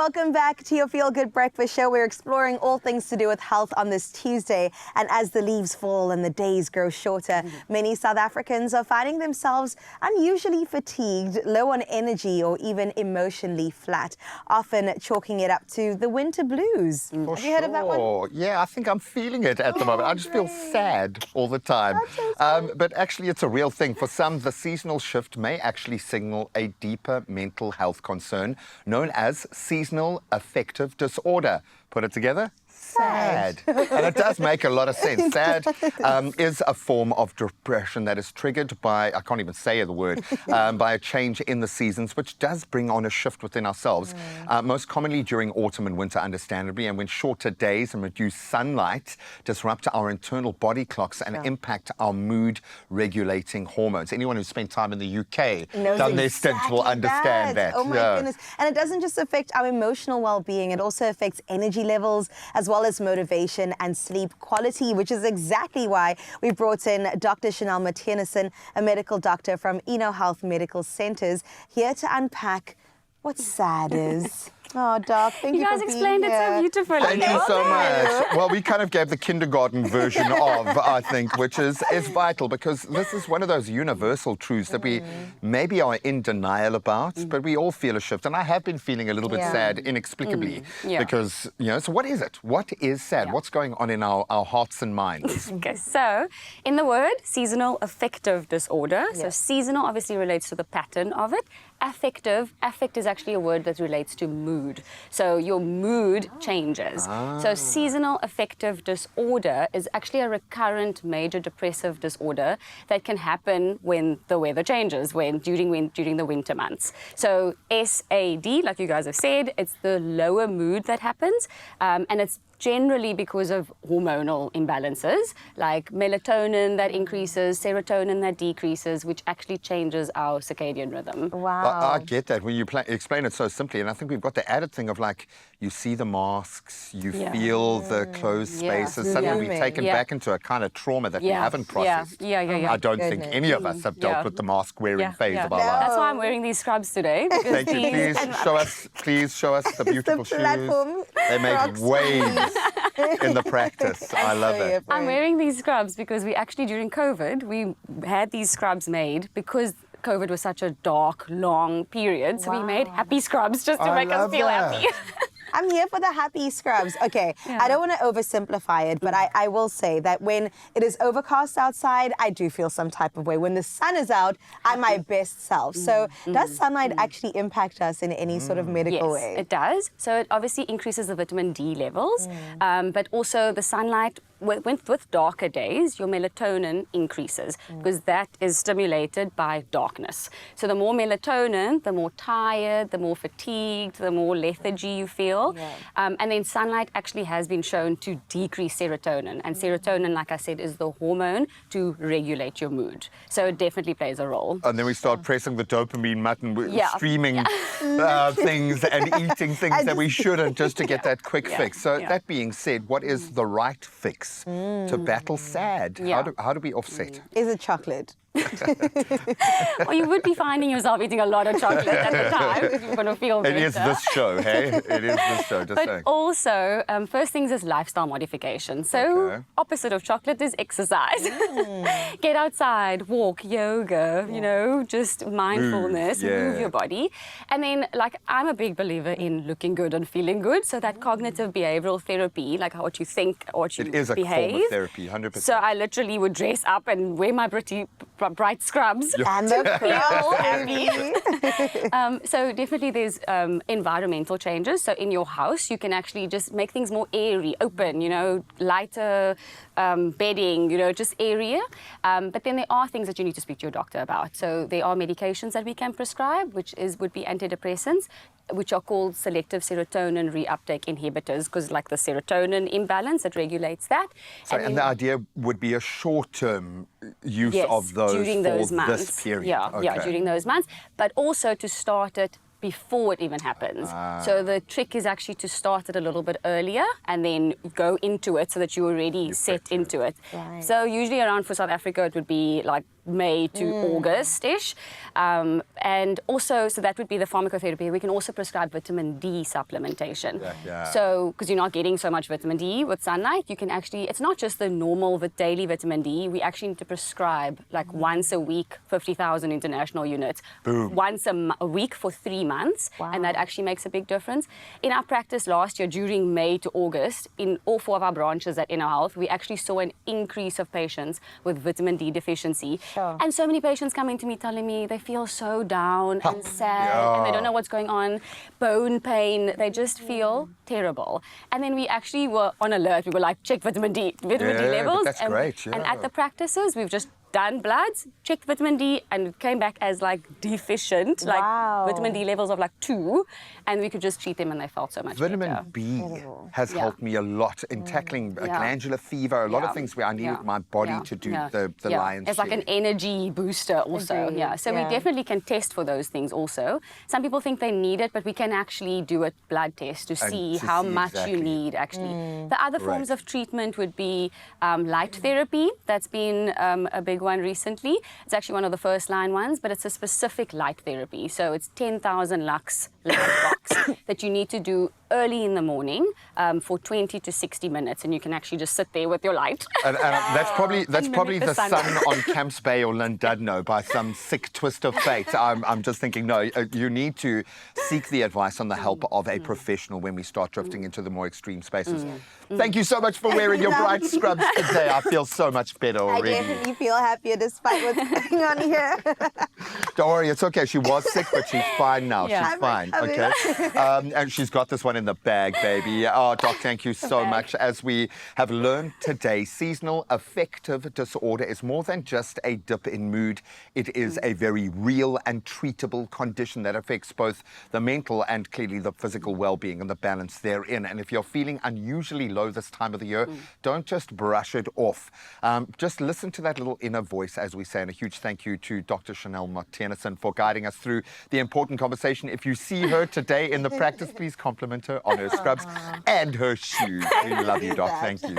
Welcome back to your Feel Good Breakfast Show. We're exploring all things to do with health on this Tuesday. And as the leaves fall and the days grow shorter, many South Africans are finding themselves unusually fatigued, low on energy, or even emotionally flat, often chalking it up to the winter blues. For Have you heard of that one? Yeah, I think I'm feeling it at the moment. I just feel sad all the time. But actually, it's a real thing. For some, the seasonal shift may actually signal a deeper mental health concern known as seasonal affective disorder. Put it together? Sad. And it does make a lot of sense. Sad is a form of depression that is triggered by, I can't even say the word, by a change in the seasons, which does bring on a shift within ourselves, most commonly during autumn and winter, understandably, and when shorter days and reduced sunlight disrupt our internal body clocks and impact our mood-regulating hormones. Anyone who's spent time in the UK, done their stint, will understand that. Oh, my goodness. And it doesn't just affect our emotional well-being, it also affects energy levels, as well as motivation and sleep quality, which is exactly why we brought in Dr. Chanel Maternison, a medical doctor from Eno Health Medical Centers, here to unpack what sad is. Oh, Doc, thank you You guys for being explained it so beautifully. Thank you so much. Well, we kind of gave the kindergarten version of, I think, which is vital, because this is one of those universal truths that we maybe are in denial about, but we all feel a shift. And I have been feeling a little bit sad inexplicably because, so what is it? What is sad? What's going on in our hearts and minds? Okay, so in the word, seasonal affective disorder. So seasonal obviously relates to the pattern of it. Affect is actually a word that relates to mood. So your mood changes. So seasonal affective disorder is actually a recurrent major depressive disorder that can happen when the weather changes, during the winter months. So SAD, like you guys have said, it's the lower mood that happens, and it's generally because of hormonal imbalances, like melatonin that increases, serotonin that decreases, which actually changes our circadian rhythm. Wow. I get that when you explain it so simply, and I think we've got the added thing of, like, you see the masks, you feel the closed spaces, suddenly we're taken back into a kind of trauma that we haven't processed. I don't think any of us have dealt with the mask-wearing phase of our lives. That's why I'm wearing these scrubs today. Thank you. Please show us the beautiful shoes. They make waves in the practice. I love it. I'm wearing these scrubs because we actually, during COVID, we had these scrubs made because COVID was such a dark, long period. So we made happy scrubs just to make us feel happy. I'm here for the happy scrubs. Okay, I don't want to oversimplify it, but I will say that when it is overcast outside, I do feel some type of way. When the sun is out, I'm my best self. So does sunlight actually impact us in any sort of medical way? Yes, it does. So it obviously increases the vitamin D levels, but also the sunlight, with darker days, your melatonin increases because that is stimulated by darkness. So the more melatonin, the more tired, the more fatigued, the more lethargy you feel. And then sunlight actually has been shown to decrease serotonin. And serotonin, like I said, is the hormone to regulate your mood. So it definitely plays a role. And then we start pressing the dopamine button, streaming things and eating things that we shouldn't, just to get that quick fix. So that being said, what is the right fix to battle sad? How do we offset? Is it chocolate? Well, you would be finding yourself eating a lot of chocolate at the time if you're going to feel better. It is this show, hey? It is this show, just But saying. also, first things is lifestyle modification. So opposite of chocolate is exercise. Get outside, walk, yoga, just mindfulness, move your body. And then, like, I'm a big believer in looking good and feeling good. So that cognitive behavioral therapy, like what you think, what you behave. It is a form of therapy, 100%. So I literally would dress up and wear my bright scrubs. And the happy. So definitely there's environmental changes. So in your house, you can actually just make things more airy, open, lighter bedding, just area. But then there are things that you need to speak to your doctor about. So there are medications that we can prescribe, which would be antidepressants, which are called selective serotonin reuptake inhibitors, because like the serotonin imbalance, it regulates that. Sorry, and the idea would be a short-term use of those during those for months. this period. Yeah, during those months, but also to start it before it even happens. So the trick is actually to start it a little bit earlier and then go into it so that you're already set into it. So usually around for South Africa, it would be like May to August-ish. And also, so that would be the pharmacotherapy. We can also prescribe vitamin D supplementation. Yeah. So, because you're not getting so much vitamin D with sunlight, you can actually, it's not just the normal daily vitamin D, we actually need to prescribe like once a week, 50,000 international units. Boom. Once a week for 3 months. Wow. And that actually makes a big difference. In our practice last year, during May to August, in all 4 of our branches at Inner Health, we actually saw an increase of patients with vitamin D deficiency. Sure. And so many patients coming to me telling me they feel so down and sad and they don't know what's going on, bone pain, they just feel terrible. And then we actually were on alert. We were like, check vitamin D levels. That's great, And at the practices, we've just done bloods, checked vitamin D, and it came back as like deficient, like vitamin D levels of like 2, and we could just treat them and they felt so much better. Vitamin B has helped me a lot in tackling glandular fever, a lot of things where I needed my body to do the lion's It's like an energy booster also. Agreed. Yeah. So we definitely can test for those things also. Some people think they need it, but we can actually do a blood test to see how much you need actually. The other forms of treatment would be light therapy. That's been a big one recently. It's actually one of the first line ones, but it's a specific light therapy. So it's 10,000 lux light box that you need to do early in the morning for 20 to 60 minutes, and you can actually just sit there with your light. And that's probably the sun. sun on Camps Bay or Llandudno by some sick twist of fate. I'm just thinking, no, you need to seek the advice and the help of a professional when we start drifting into the more extreme spaces. Thank you so much for wearing your bright scrubs today. I feel so much better already. I definitely feel happier despite what's going on here. Don't worry, it's okay. She was sick, but she's fine now. Yeah. She's fine, okay? And she's got this one in the bag, baby. Oh, Doc, thank you so much. As we have learned today, seasonal affective disorder is more than just a dip in mood. It is a very real and treatable condition that affects both the mental and clearly the physical well-being and the balance therein. And if you're feeling unusually low this time of the year, don't just brush it off. Just listen to that little inner voice, as we say, and a huge thank you to Dr. Chanel Martinison for guiding us through the important conversation. If you see her today in the practice, please compliment her on her scrubs and her shoes. We love you, Doc. Thank you.